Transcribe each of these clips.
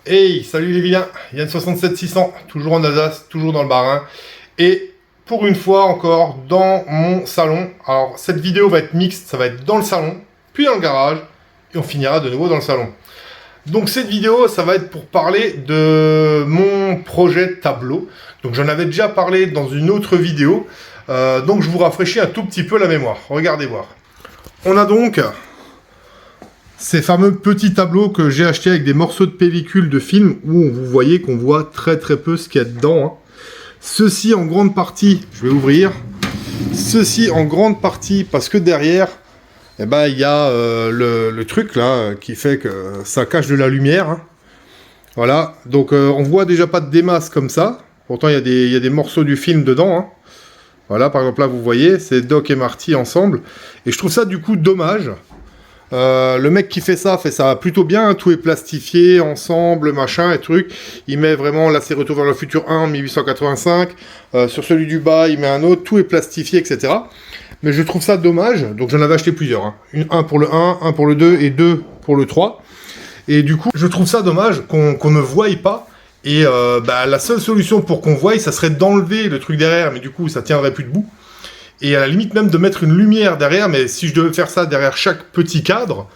Hey, salut les vilains, Yann 67600, toujours en Alsace, toujours dans le Bas-Rhin, et pour une fois encore dans mon salon. Alors cette vidéo va être mixte, ça va être dans le salon, puis dans le garage, et on finira de nouveau dans le salon. Donc cette vidéo, ça va être pour parler de mon projet tableau. Donc j'en avais déjà parlé dans une autre vidéo, donc je vous rafraîchis un tout petit peu la mémoire. Regardez voir. On a donc ces fameux petits tableaux que j'ai achetés avec des morceaux de pellicule de film où vous voyez qu'on voit très peu ce qu'il y a dedans. Hein. Ceci en grande partie, je vais ouvrir, ceci en grande partie parce que derrière, eh ben, il y a le truc là qui fait que ça cache de la lumière. Hein. Voilà, donc on voit déjà pas de démasse comme ça. Pourtant il y a des morceaux du film dedans. Hein. Voilà, par exemple là vous voyez, c'est Doc et Marty ensemble. Et je trouve ça du coup dommage. Le mec qui fait ça plutôt bien, hein, tout est plastifié ensemble, machin et truc. Il met vraiment, là c'est Retour vers le futur 1 en 1885, sur celui du bas il met un autre, tout est plastifié, etc. Mais je trouve ça dommage, donc j'en avais acheté plusieurs, hein. Un pour le 1, un pour le 2 et 2 pour le 3. Et du coup, je trouve ça dommage qu'on ne voie pas. Et la seule solution pour qu'on voie, ça serait d'enlever le truc derrière, mais du coup ça tiendrait plus debout. Et à la limite même de mettre une lumière derrière, mais si je devais faire ça derrière chaque petit cadre,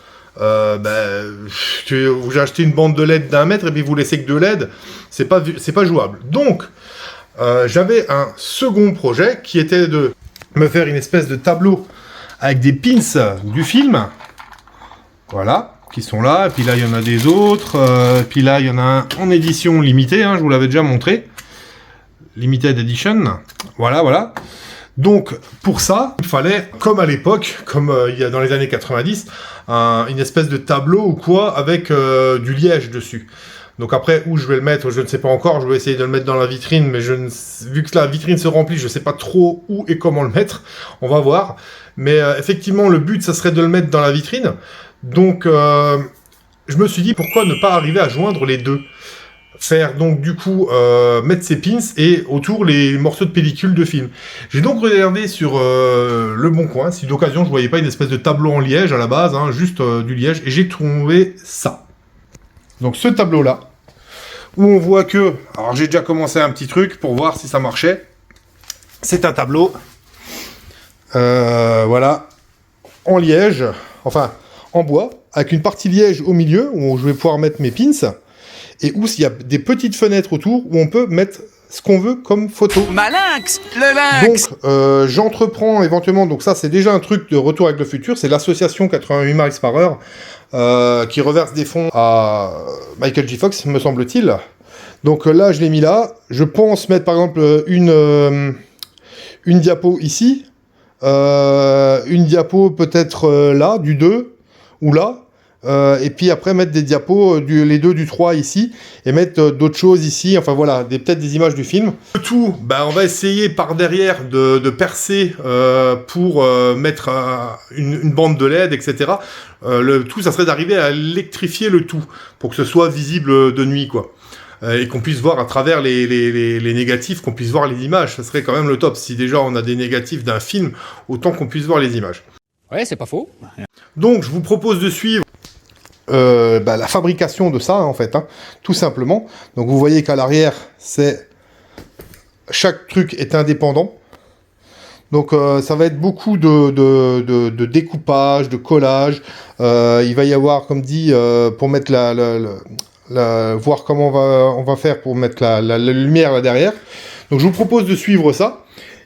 j'ai acheté une bande de LED d'1 mètre et puis vous laissez que 2 LED, c'est pas jouable. Donc, j'avais un second projet qui était de me faire une espèce de tableau avec des pins du film, voilà, qui sont là, et puis là il y en a des autres, puis là il y en a un en édition limitée, hein, je vous l'avais déjà montré, limited edition, voilà. Donc, pour ça, il fallait, comme à l'époque, comme il y a dans les années 90, une espèce de tableau ou quoi, avec du liège dessus. Donc après, où je vais le mettre, je ne sais pas encore, je vais essayer de le mettre dans la vitrine, mais vu que la vitrine se remplit, je ne sais pas trop où et comment le mettre, on va voir. Mais effectivement, le but, ça serait de le mettre dans la vitrine. Donc, je me suis dit, pourquoi ne pas arriver à joindre les deux ? Faire donc du coup mettre ces pins et autour les morceaux de pellicule de film. J'ai donc regardé sur Le Bon Coin, si d'occasion je voyais pas une espèce de tableau en liège à la base, hein, juste du liège, et j'ai trouvé ça. Donc ce tableau là, où on voit que, alors j'ai déjà commencé un petit truc pour voir si ça marchait. C'est un tableau, voilà, en liège, enfin en bois, avec une partie liège au milieu où je vais pouvoir mettre mes pins. Et où il y a des petites fenêtres autour où on peut mettre ce qu'on veut comme photo. Malinx, le lynx. Donc, j'entreprends éventuellement, donc ça c'est déjà un truc de Retour avec le futur, c'est l'association 88 miles par heure qui reverse des fonds à Michael J. Fox, me semble-t-il. Donc là, je l'ai mis là. Je pense mettre par exemple une diapo ici, une diapo peut-être là, du 2, ou là. Et puis après mettre des diapos, les deux du 3 ici, et mettre d'autres choses ici, enfin voilà, peut-être des images du film. Le tout, on va essayer par derrière de percer pour mettre une bande de LED, etc. Le tout, ça serait d'arriver à électrifier le tout, pour que ce soit visible de nuit, quoi. Et qu'on puisse voir à travers les négatifs, qu'on puisse voir les images. Ça serait quand même le top. Si déjà on a des négatifs d'un film, autant qu'on puisse voir les images. Ouais, c'est pas faux. Donc je vous propose de suivre la fabrication de ça, en fait, hein, tout simplement. Donc vous voyez qu'à l'arrière, chaque truc est indépendant. Donc ça va être beaucoup de découpage, de collage. Il va y avoir, comme dit, pour mettre voir comment on va faire pour mettre la lumière là derrière. Donc je vous propose de suivre ça.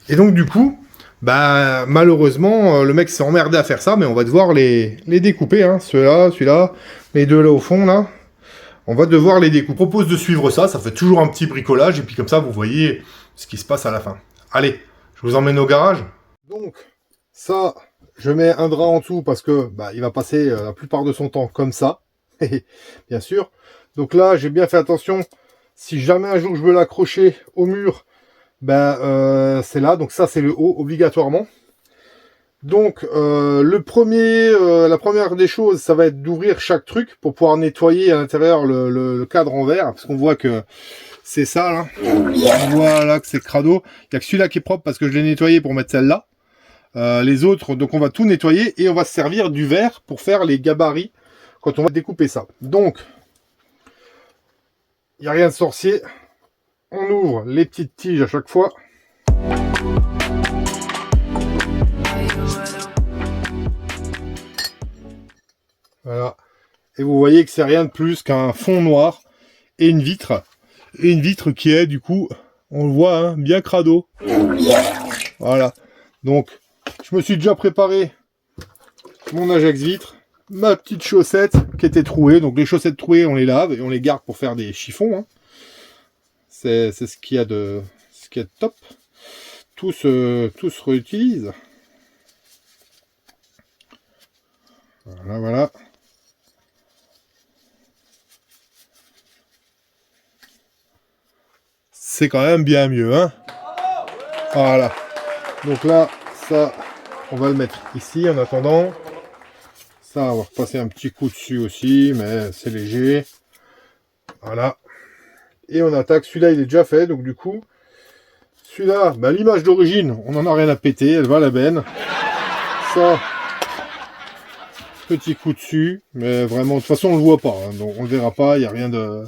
Et donc du coup, malheureusement, le mec s'est emmerdé à faire ça, mais on va devoir les découper, hein. Celui-là, les deux là au fond, là. On va devoir les découper. Je propose de suivre ça, ça fait toujours un petit bricolage, et puis comme ça, vous voyez ce qui se passe à la fin. Allez, je vous emmène au garage. Donc, ça, je mets un drap en dessous, parce que il va passer la plupart de son temps comme ça, bien sûr. Donc là, j'ai bien fait attention, si jamais un jour je veux l'accrocher au mur, c'est là, donc ça c'est le haut obligatoirement. Donc la première des choses, ça va être d'ouvrir chaque truc pour pouvoir nettoyer à l'intérieur le cadre en verre, parce qu'on voit que c'est ça là. Voilà que c'est crado. Il n'y a que celui-là qui est propre parce que je l'ai nettoyé pour mettre celle-là. Les autres, donc on va tout nettoyer et on va se servir du verre pour faire les gabarits quand on va découper ça. Donc il n'y a rien de sorcier. On ouvre les petites tiges à chaque fois. Voilà. Et vous voyez que c'est rien de plus qu'un fond noir et une vitre. Et une vitre qui est, du coup, on le voit, hein, bien crado. Voilà. Donc, je me suis déjà préparé mon Ajax vitre, ma petite chaussette qui était trouée. Donc, les chaussettes trouées, on les lave et on les garde pour faire des chiffons. Hein. C'est ce qu'il y a de top. Tout se réutilise. Voilà, voilà. C'est quand même bien mieux, hein. Voilà. Donc là, ça, on va le mettre ici en attendant. Ça, on va repasser un petit coup dessus aussi, mais c'est léger. Voilà. Et on attaque. Celui-là, il est déjà fait, donc du coup, celui-là, bah, l'image d'origine, on n'en a rien à péter, elle va à la benne. Ça, petit coup dessus, mais vraiment, de toute façon, on le voit pas, hein, donc on le verra pas, il n'y a rien de...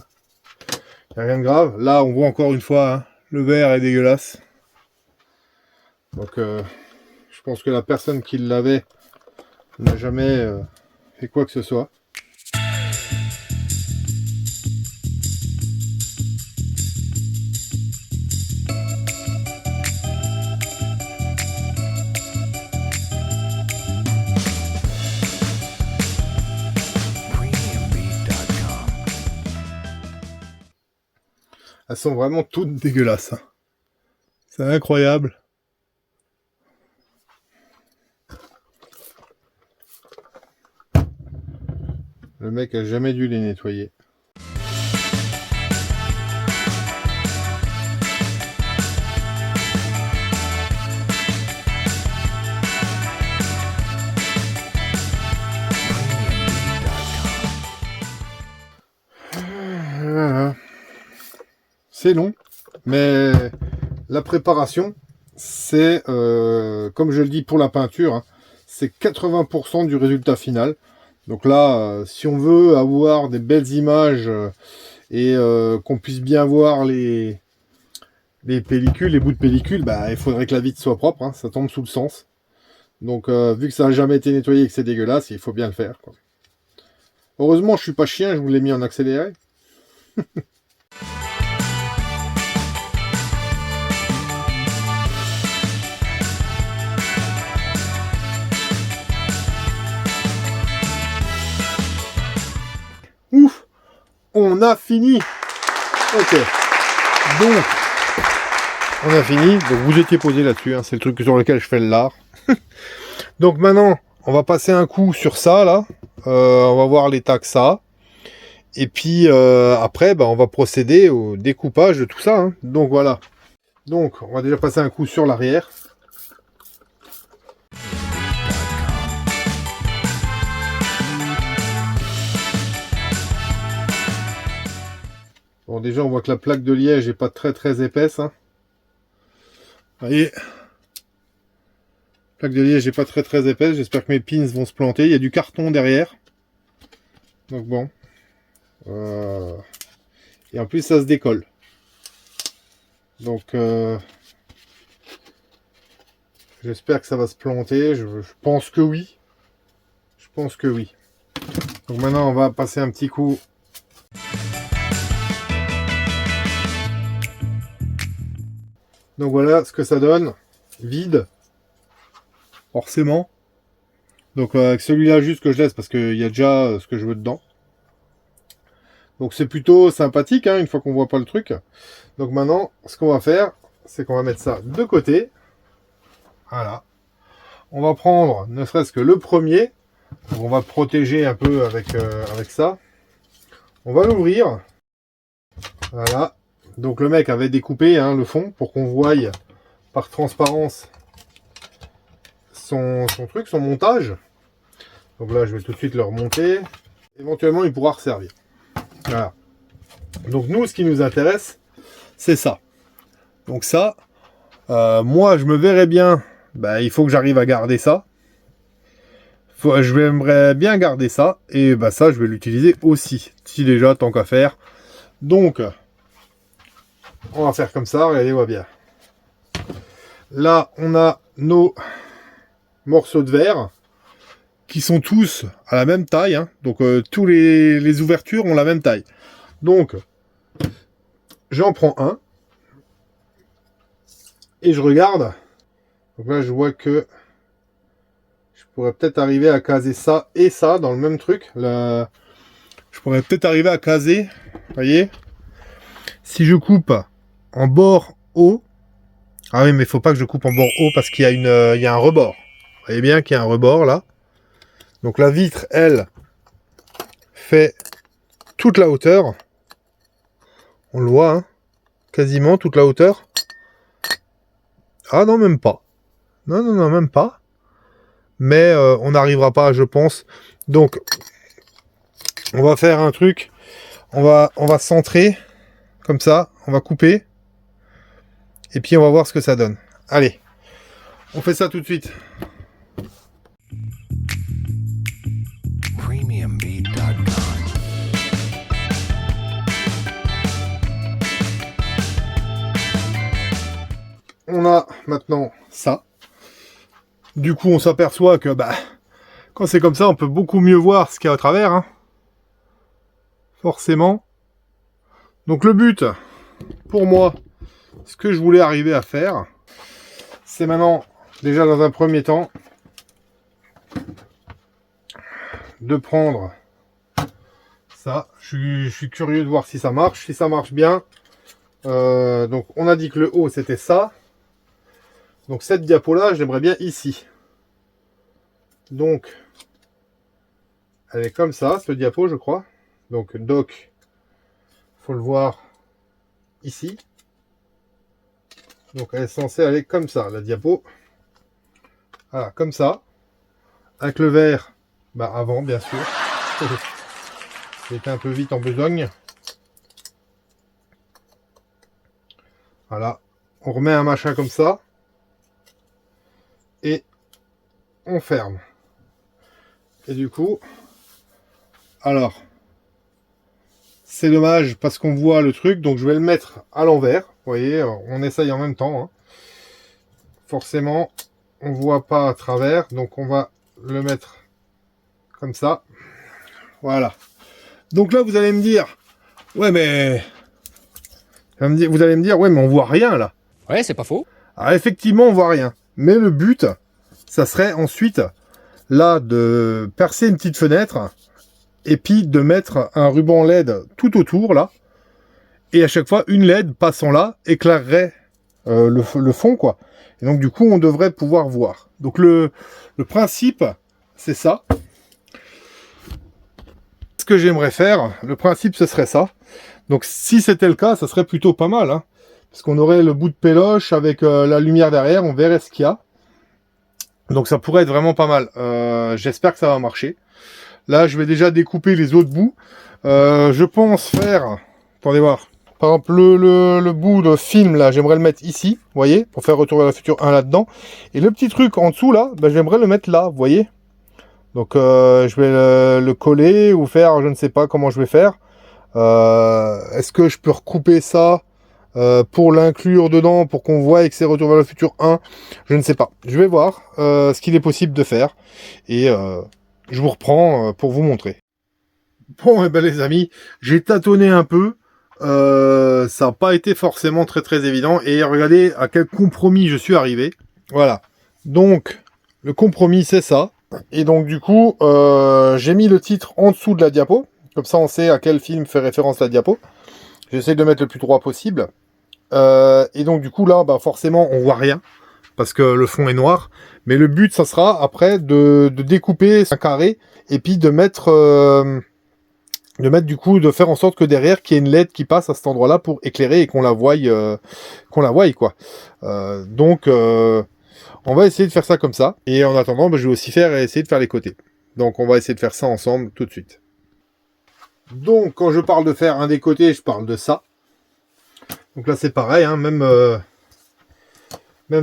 rien de grave. Là, on voit encore une fois, hein, le verre est dégueulasse. Donc, je pense que la personne qui l'avait n'a jamais fait quoi que ce soit. Elles sont vraiment toutes dégueulasses. Hein. C'est incroyable. Le mec a jamais dû les nettoyer. Voilà. C'est long, mais la préparation, c'est, comme je le dis pour la peinture, hein, c'est 80% du résultat final. Donc là, si on veut avoir des belles images et qu'on puisse bien voir les pellicules, les bouts de pellicule, bah, il faudrait que la vitre soit propre, hein, ça tombe sous le sens. Donc vu que ça n'a jamais été nettoyé et que c'est dégueulasse, il faut bien le faire, quoi. Heureusement, je suis pas chien, je vous l'ai mis en accéléré. Ouf, on a fini. Ok, donc on a fini. Donc vous étiez posé là-dessus, hein, c'est le truc sur lequel je fais le lard. Donc maintenant, on va passer un coup sur ça là. On va voir l'état que ça a. Et puis après, bah, on va procéder au découpage de tout ça. Hein. Donc voilà. Donc on va déjà passer un coup sur l'arrière. Bon, déjà, on voit que la plaque de liège n'est pas très épaisse. Hein. Vous voyez, la plaque de liège n'est pas très épaisse. J'espère que mes pins vont se planter. Il y a du carton derrière. Donc bon. Et en plus, ça se décolle. Donc, j'espère que ça va se planter. Je pense que oui. Je pense que oui. Donc maintenant, on va passer un petit coup. Donc voilà ce que ça donne, vide, forcément. Donc avec celui-là juste que je laisse parce qu'il y a déjà ce que je veux dedans. Donc c'est plutôt sympathique, hein, une fois qu'on voit pas le truc. Donc maintenant, ce qu'on va faire, c'est qu'on va mettre ça de côté. Voilà. On va prendre ne serait-ce que le premier. Donc on va le protéger un peu avec ça. On va l'ouvrir. Voilà. Donc le mec avait découpé hein, le fond pour qu'on voie par transparence son truc, son montage. Donc là, je vais tout de suite le remonter. Éventuellement, il pourra resservir. Voilà. Donc nous, ce qui nous intéresse, c'est ça. Donc ça, moi, je me verrais bien. Bah, il faut que j'arrive à garder ça. J'aimerais bien garder ça. Et bah ça, je vais l'utiliser aussi. Si déjà, tant qu'à faire. Donc, on va faire comme ça, regardez-moi bien. Là, on a nos morceaux de verre qui sont tous à la même taille. Hein. Donc, tous les ouvertures ont la même taille. Donc, j'en prends un. Et je regarde. Donc là, je vois que je pourrais peut-être arriver à caser ça et ça dans le même truc. Là, je pourrais peut-être arriver à caser, vous voyez, si je coupe en bord haut. Ah oui, mais il faut pas que je coupe en bord haut parce qu'il y a il y a un rebord. Vous voyez bien qu'il y a un rebord là. Donc la vitre, elle, fait toute la hauteur. On le voit, hein, quasiment toute la hauteur. Ah non, même pas. Non, non, non, même pas. Mais on n'arrivera pas, je pense. Donc, on va faire un truc. On va centrer, comme ça. On va couper. Et puis, on va voir ce que ça donne. Allez, on fait ça tout de suite. On a maintenant ça. Du coup, on s'aperçoit que quand c'est comme ça, on peut beaucoup mieux voir ce qu'il y a à travers. Hein. Forcément. Donc le but, pour moi, ce que je voulais arriver à faire, c'est maintenant, déjà dans un premier temps, de prendre ça. Je suis curieux de voir si ça marche. Si ça marche bien, donc on a dit que le haut, c'était ça. Donc cette diapo-là, j'aimerais bien ici. Donc, elle est comme ça, ce diapo, je crois. Donc, doc, faut le voir ici. Donc, elle est censée aller comme ça, la diapo. Voilà, comme ça. Avec le verre, avant, bien sûr. J'ai été un peu vite en besogne. Voilà. On remet un machin comme ça. Et on ferme. Et du coup, alors, c'est dommage parce qu'on voit le truc, donc je vais le mettre à l'envers. Vous voyez, on essaye en même temps. Hein. Forcément, on voit pas à travers, donc on va le mettre comme ça. Voilà. Donc là, vous allez me dire, ouais, mais vous allez me dire, ouais, mais on voit rien là. Ouais, c'est pas faux. Alors effectivement, on voit rien. Mais le but, ça serait ensuite là de percer une petite fenêtre et puis de mettre un ruban LED tout autour là. Et à chaque fois, une LED passant là éclairerait le fond quoi. Et donc du coup, on devrait pouvoir voir. Donc le principe, c'est ça. Ce que j'aimerais faire, le principe, ce serait ça. Donc si c'était le cas, ça serait plutôt pas mal. Hein, parce qu'on aurait le bout de péloche avec la lumière derrière, on verrait ce qu'il y a. Donc ça pourrait être vraiment pas mal. J'espère que ça va marcher. Là, je vais déjà découper les autres bouts. Je pense faire... Attendez voir. Par exemple, le bout de film, là, j'aimerais le mettre ici, vous voyez, pour faire Retour vers le futur 1 là-dedans. Et le petit truc en dessous, là, j'aimerais le mettre là, vous voyez. Donc, je vais le coller ou faire, je ne sais pas comment je vais faire. Est-ce que je peux recouper ça pour l'inclure dedans, pour qu'on voit que c'est Retour vers le futur 1, je ne sais pas. Je vais voir ce qu'il est possible de faire. Et je vous reprends pour vous montrer. Bon, et ben les amis, j'ai tâtonné un peu. Ça n'a pas été forcément très très évident. Et regardez à quel compromis je suis arrivé. Voilà. Donc, le compromis, c'est ça. Et donc, du coup, j'ai mis le titre en dessous de la diapo. Comme ça, on sait à quel film fait référence la diapo. J'essaie de mettre le plus droit possible. Et donc du coup là, forcément on voit rien parce que le fond est noir. Mais le but, ça sera après de découper un carré et puis de mettre du coup, de faire en sorte que derrière qu'il y ait une LED qui passe à cet endroit-là pour éclairer et qu'on la voie quoi. Donc on va essayer de faire ça comme ça. Et en attendant, je vais aussi essayer de faire les côtés. Donc on va essayer de faire ça ensemble tout de suite. Donc quand je parle de faire un des côtés, je parle de ça. Donc là c'est pareil, hein, même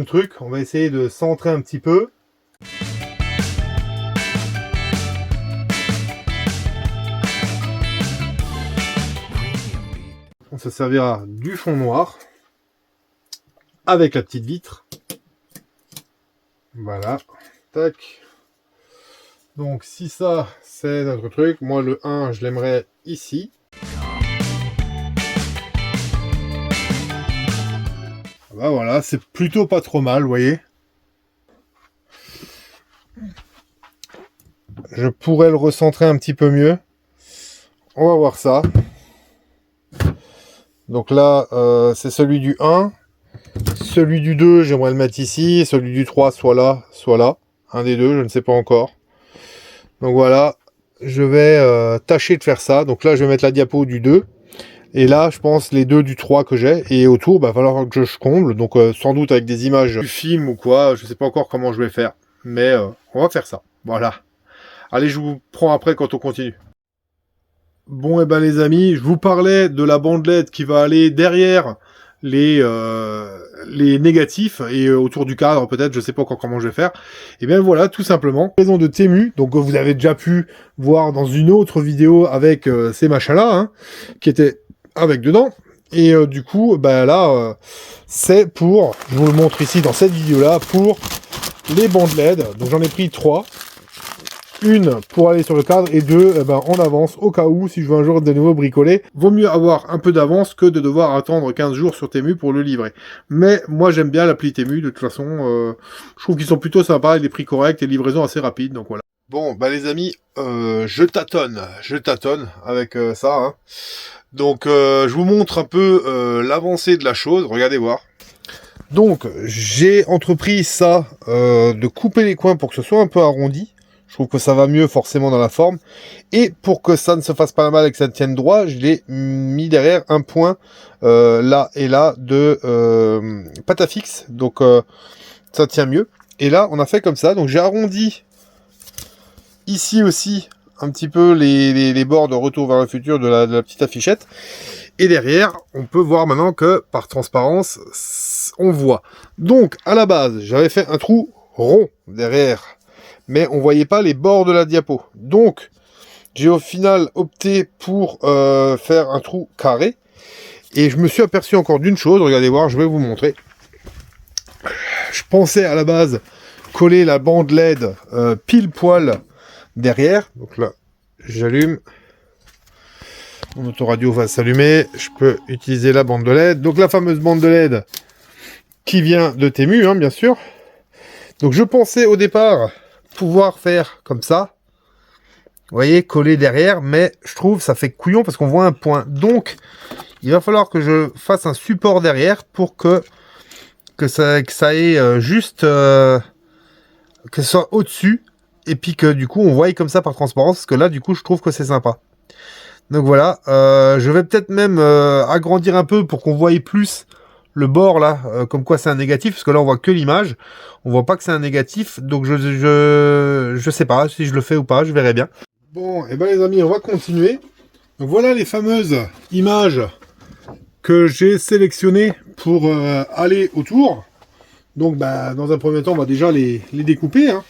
truc, on va essayer de centrer un petit peu. se servira du fond noir avec la petite vitre. Voilà, tac. Donc si ça c'est notre truc, moi le 1 je l'aimerais ici. Bah voilà, c'est plutôt pas trop mal, vous voyez. Je pourrais le recentrer un petit peu mieux. On va voir ça. Donc là, c'est celui du 1. Celui du 2, j'aimerais le mettre ici. Celui du 3, soit là, soit là. Un des deux, je ne sais pas encore. Donc voilà, je vais tâcher de faire ça. Donc là, je vais mettre la diapo du 2. Et là, je pense les deux du 3 que j'ai. Et autour, bah, il va falloir que je comble. Donc sans doute avec des images du film ou quoi. Je ne sais pas encore comment je vais faire. Mais on va faire ça. Voilà. Allez, je vous prends après quand on continue. Bon, et ben les amis, je vous parlais de la bandelette qui va aller derrière les négatifs et autour du cadre peut-être, je sais pas encore comment je vais faire. Et bien voilà, tout simplement, maison de Temu, donc vous avez déjà pu voir dans une autre vidéo avec ces machins-là, hein, qui étaient avec dedans. Et du coup, ben là, c'est pour, je vous le montre ici dans cette vidéo-là, pour les bandes LED. Donc j'en ai pris 3. Une pour aller sur le cadre et 2 eh ben, en avance au cas où si je veux un jour de nouveau bricoler. Vaut mieux avoir un peu d'avance que de devoir attendre 15 jours sur Temu pour le livrer. Mais moi j'aime bien l'appli Temu de toute façon. Je trouve qu'ils sont plutôt sympas avec des prix corrects et livraison assez rapide. Donc voilà. Bon bah les amis, je tâtonne avec ça. Hein. Donc je vous montre un peu l'avancée de la chose. Regardez voir. Donc j'ai entrepris ça de couper les coins pour que ce soit un peu arrondi. Je trouve que ça va mieux forcément dans la forme. Et pour que ça ne se fasse pas mal et que ça tienne droit, je l'ai mis derrière un point là et là de pâte à fixe. Donc ça tient mieux. Et là, on a fait comme ça. Donc j'ai arrondi ici aussi un petit peu les bords de Retour vers le futur de la petite affichette. Et derrière, on peut voir maintenant que par transparence, on voit. Donc à la base, j'avais fait un trou rond derrière. Mais on voyait pas les bords de la diapo. Donc, j'ai au final opté pour faire un trou carré. Et je me suis aperçu encore d'une chose. Regardez voir, je vais vous montrer. Je pensais à la base coller la bande LED pile poil derrière. Donc là, j'allume. Mon autoradio va s'allumer. Je peux utiliser la bande de LED. Donc la fameuse bande de LED qui vient de Temu, hein, bien sûr. Donc je pensais au départ pouvoir faire comme ça, vous voyez, coller derrière, mais je trouve ça fait couillon parce qu'on voit un point. Donc il va falloir que je fasse un support derrière pour que ça ait juste que ce soit au-dessus et puis que du coup on voie comme ça par transparence, parce que là du coup je trouve que c'est sympa. Donc voilà, je vais peut-être même agrandir un peu pour qu'on voie plus le bord là, comme quoi c'est un négatif, parce que là on voit que l'image, on voit pas que c'est un négatif, donc je sais pas si je le fais ou pas, je verrai bien. Bon, et ben les amis, on va continuer. Donc voilà les fameuses images que j'ai sélectionnées pour aller autour. Donc bah, dans un premier temps, on va déjà les découper. Hein.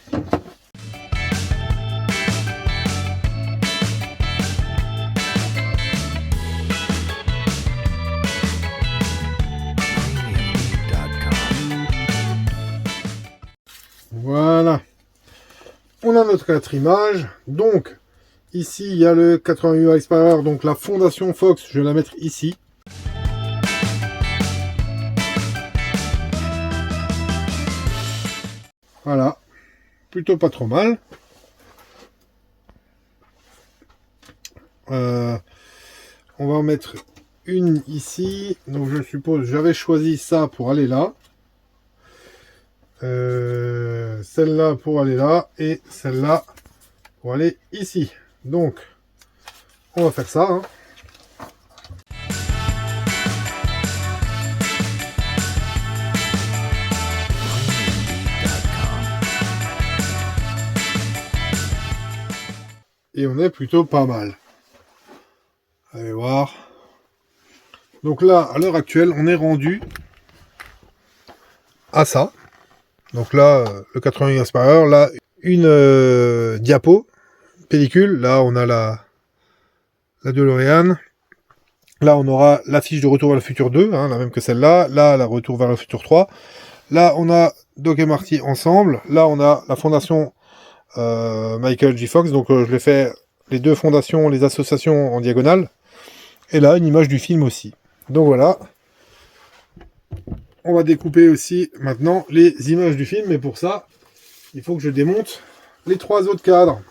Voilà, on a notre 4 images. Donc ici il y a le 88 miles par heure, donc la fondation Fox, je vais la mettre ici. Voilà, plutôt pas trop mal. On va en mettre une ici, donc je suppose j'avais choisi ça pour aller là. Celle-là pour aller là et celle-là pour aller ici. Donc on va faire ça. Hein. Et on est plutôt pas mal. Allez voir. Donc là, à l'heure actuelle, on est rendu à ça. Donc là, le 80 miles par heure, là, une diapo, pellicule. Là, on a la DeLorean. Là, on aura l'affiche de Retour vers le futur 2, hein, la même que celle-là. Là, la Retour vers le futur 3. Là, on a Doc et Marty ensemble. Là, on a la fondation Michael J. Fox. Donc, je l'ai fait les deux fondations, les associations en diagonale. Et là, une image du film aussi. Donc, voilà. On va découper aussi maintenant les images du film. Mais pour ça, il faut que je démonte les 3 autres cadres.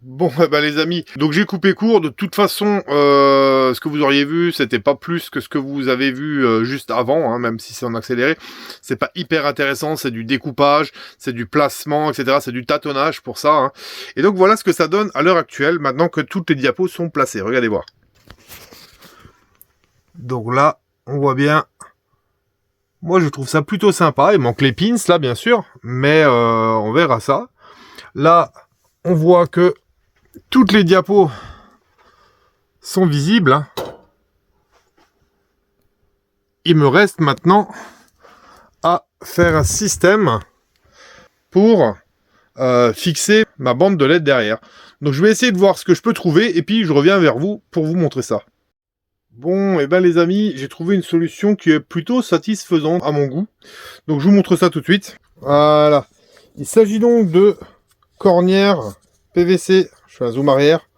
Bon, bah les amis, donc j'ai coupé court. De toute façon, ce que vous auriez vu, c'était pas plus que ce que vous avez vu juste avant, hein, même si c'est en accéléré. C'est pas hyper intéressant, c'est du découpage, c'est du placement, etc. C'est du tâtonnage pour ça. Hein. Et donc voilà ce que ça donne à l'heure actuelle, maintenant que toutes les diapos sont placées. Regardez voir. Donc là, on voit bien. Moi, je trouve ça plutôt sympa. Il manque les pins, là, bien sûr, mais on verra ça. Là, on voit que toutes les diapos sont visibles. Hein. Il me reste maintenant à faire un système pour fixer ma bande de LED derrière. Donc je vais essayer de voir ce que je peux trouver et puis je reviens vers vous pour vous montrer ça. Bon, et ben les amis, j'ai trouvé une solution qui est plutôt satisfaisante à mon goût. Donc je vous montre ça tout de suite. Voilà. Il s'agit donc de cornières PVC. Je fais un zoom arrière.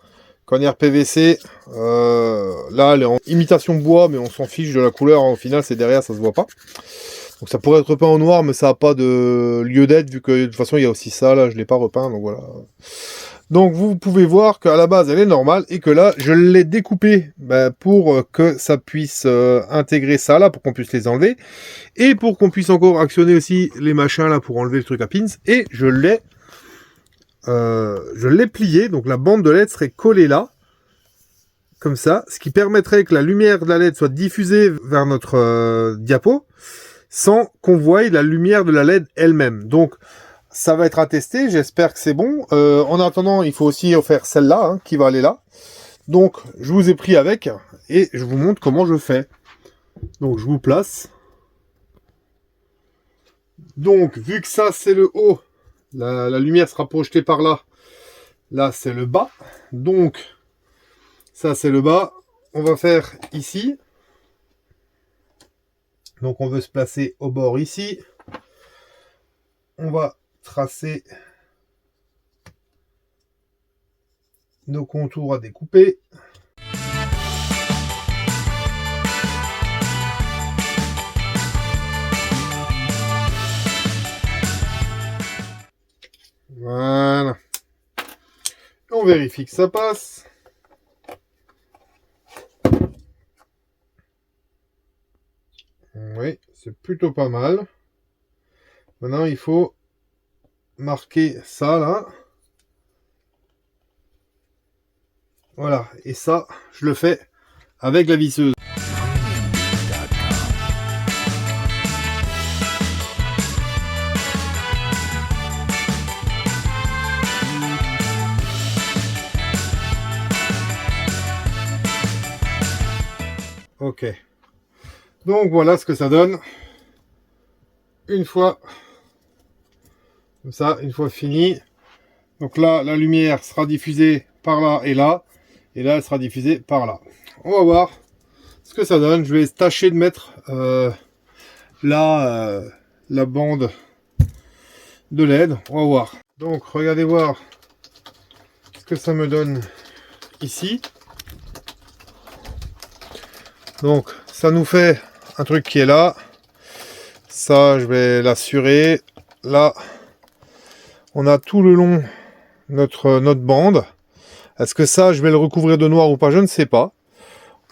Cornière PVC. Là, elle est en imitation bois, mais on s'en fiche de la couleur. Au final, c'est derrière, ça se voit pas. Donc ça pourrait être peint en noir, mais ça n'a pas de lieu d'être, vu que de toute façon, il y a aussi ça. Là, je ne l'ai pas repeint, donc voilà. Donc vous pouvez voir qu'à la base, elle est normale, et que là, je l'ai découpée pour que ça puisse intégrer ça là, pour qu'on puisse les enlever. Et pour qu'on puisse encore actionner aussi les machins là, pour enlever le truc à pins. Et je l'ai plié, donc la bande de LED serait collée là, comme ça, ce qui permettrait que la lumière de la LED soit diffusée vers notre diapo, sans qu'on voie la lumière de la LED elle-même. Donc, ça va être à tester, j'espère que c'est bon. En attendant, il faut aussi faire celle-là, hein, qui va aller là. Donc, je vous ai pris avec, et je vous montre comment je fais. Donc, je vous place. Donc, vu que ça, c'est le haut, la lumière sera projetée par là. Là, c'est le bas. Donc, ça, c'est le bas. On va faire ici. Donc, on veut se placer au bord ici. On va tracer nos contours à découper. Voilà. On vérifie que ça passe. Oui, c'est plutôt pas mal. Maintenant, il faut marquer ça là. Voilà. Et ça, je le fais avec la visseuse. Ok. Donc voilà ce que ça donne. Une fois comme ça, une fois fini. Donc là, la lumière sera diffusée par là, et là elle sera diffusée par là. On va voir ce que ça donne. Je vais tâcher de mettre là la bande de LED. On va voir. Donc regardez voir ce que ça me donne ici. Donc ça nous fait un truc qui est là. Ça, je vais l'assurer. Là, on a tout le long notre bande. Est-ce que ça, je vais le recouvrir de noir ou pas? Je ne sais pas.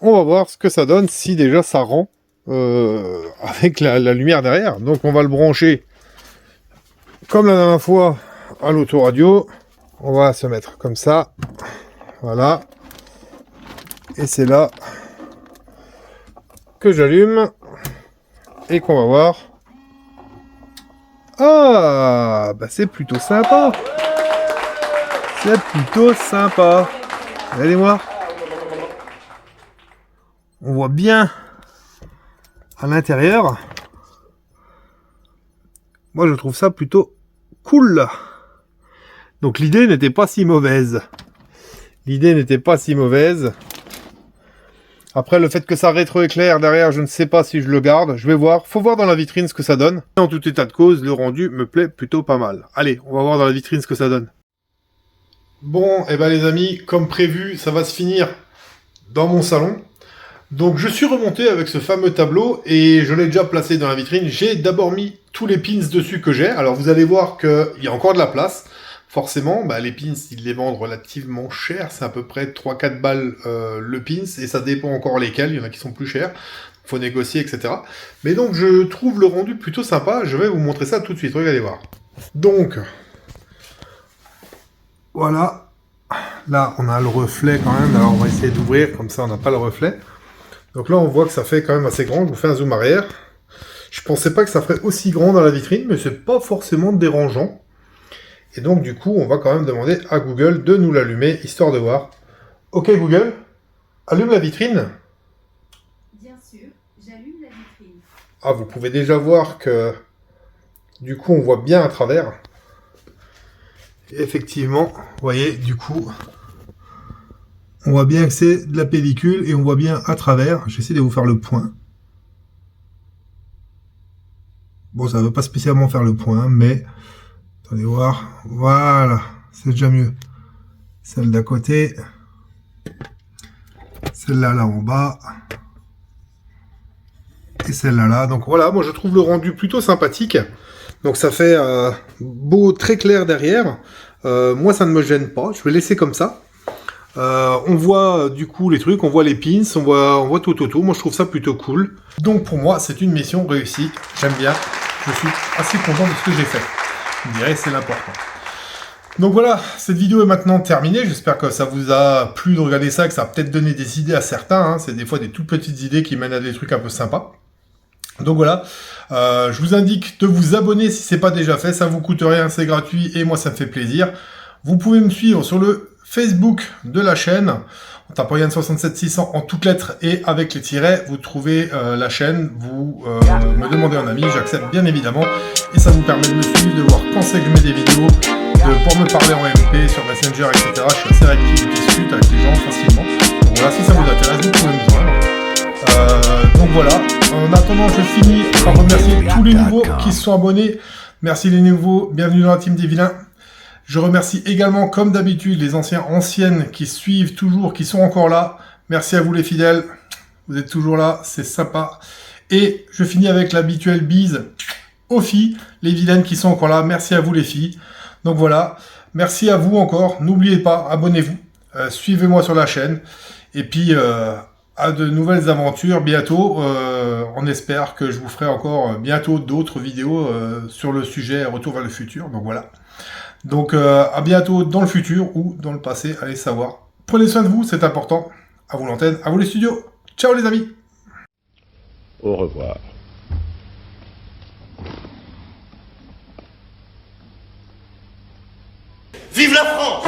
On va voir ce que ça donne, si déjà ça rend avec la lumière derrière. Donc on va le brancher comme la dernière fois à l'autoradio. On va se mettre comme ça. Voilà. Et c'est là que j'allume et qu'on va voir. Ah, bah c'est plutôt sympa. C'est plutôt sympa. Allez voir. On voit bien à l'intérieur. Moi, je trouve ça plutôt cool. Donc l'idée n'était pas si mauvaise. L'idée n'était pas si mauvaise. Après, le fait que ça rétroéclaire derrière, je ne sais pas si je le garde. Je vais voir. Faut voir dans la vitrine ce que ça donne. En tout état de cause, le rendu me plaît plutôt pas mal. Allez, on va voir dans la vitrine ce que ça donne. Bon, et ben les amis, comme prévu, ça va se finir dans mon salon. Donc je suis remonté avec ce fameux tableau et je l'ai déjà placé dans la vitrine. J'ai d'abord mis tous les pins dessus que j'ai. Alors vous allez voir qu'il y a encore de la place. Forcément, les pins, ils les vendent relativement cher. C'est à peu près 3-4 balles le pins et ça dépend encore lesquels. Il y en a qui sont plus chers. Faut négocier, etc. Mais donc je trouve le rendu plutôt sympa. Je vais vous montrer ça tout de suite. Regardez voir. Donc, voilà. Là, on a le reflet quand même. Alors on va essayer d'ouvrir, comme ça on n'a pas le reflet. Donc là, on voit que ça fait quand même assez grand. Je vous fais un zoom arrière. Je pensais pas que ça ferait aussi grand dans la vitrine, mais c'est pas forcément dérangeant. Et donc, du coup, on va quand même demander à Google de nous l'allumer, histoire de voir. Ok, Google, allume la vitrine. Bien sûr, j'allume la vitrine. Ah, vous pouvez déjà voir que, du coup, on voit bien à travers. Et effectivement, vous voyez, du coup... On voit bien que c'est de la pellicule et on voit bien à travers. J'essaie de vous faire le point. Bon, ça ne veut pas spécialement faire le point, mais... Attendez voir. Voilà, c'est déjà mieux. Celle d'à côté. Celle-là, là en bas. Et celle-là, là. Donc voilà, moi je trouve le rendu plutôt sympathique. Donc ça fait beau, très clair derrière. Moi, ça ne me gêne pas. Je vais laisser comme ça. On voit du coup les trucs, on voit les pins, on voit tout autour. Moi je trouve ça plutôt cool. Donc pour moi c'est une mission réussie, j'aime bien, je suis assez content de ce que j'ai fait. Je dirais c'est l'important. Donc voilà, cette vidéo est maintenant terminée, j'espère que ça vous a plu de regarder ça, que ça a peut-être donné des idées à certains, hein. C'est des fois des toutes petites idées qui mènent à des trucs un peu sympas. Donc voilà, je vous indique de vous abonner si c'est pas déjà fait, ça vous coûte rien, c'est gratuit et moi ça me fait plaisir. Vous pouvez me suivre sur le Facebook de la chaîne, en tapant Yann67600 en toutes lettres et avec les tirets, vous trouvez la chaîne, vous me demandez un ami, j'accepte bien évidemment, et ça vous permet de me suivre, de voir quand c'est que je mets des vidéos, pour me parler en MP, sur Messenger, etc. Je suis assez réactif, je discute avec les gens facilement. Donc voilà, si ça vous intéresse, vous pouvez me joindre. Donc voilà, en attendant, je finis par remercier tous les nouveaux qui se sont abonnés. Merci les nouveaux, bienvenue dans la team des vilains. Je remercie également, comme d'habitude, les anciennes qui suivent toujours, qui sont encore là. Merci à vous les fidèles, vous êtes toujours là, c'est sympa. Et je finis avec l'habituelle bise aux filles, les vilaines qui sont encore là. Merci à vous les filles. Donc voilà, merci à vous encore. N'oubliez pas, abonnez-vous, suivez-moi sur la chaîne. Et puis, à de nouvelles aventures bientôt. On espère que je vous ferai encore bientôt d'autres vidéos sur le sujet Retour vers le futur. Donc voilà. Donc à bientôt dans le futur ou dans le passé, allez savoir. Prenez soin de vous, c'est important. À vous l'antenne, à vous les studios. Ciao les amis. Au revoir. Vive la France!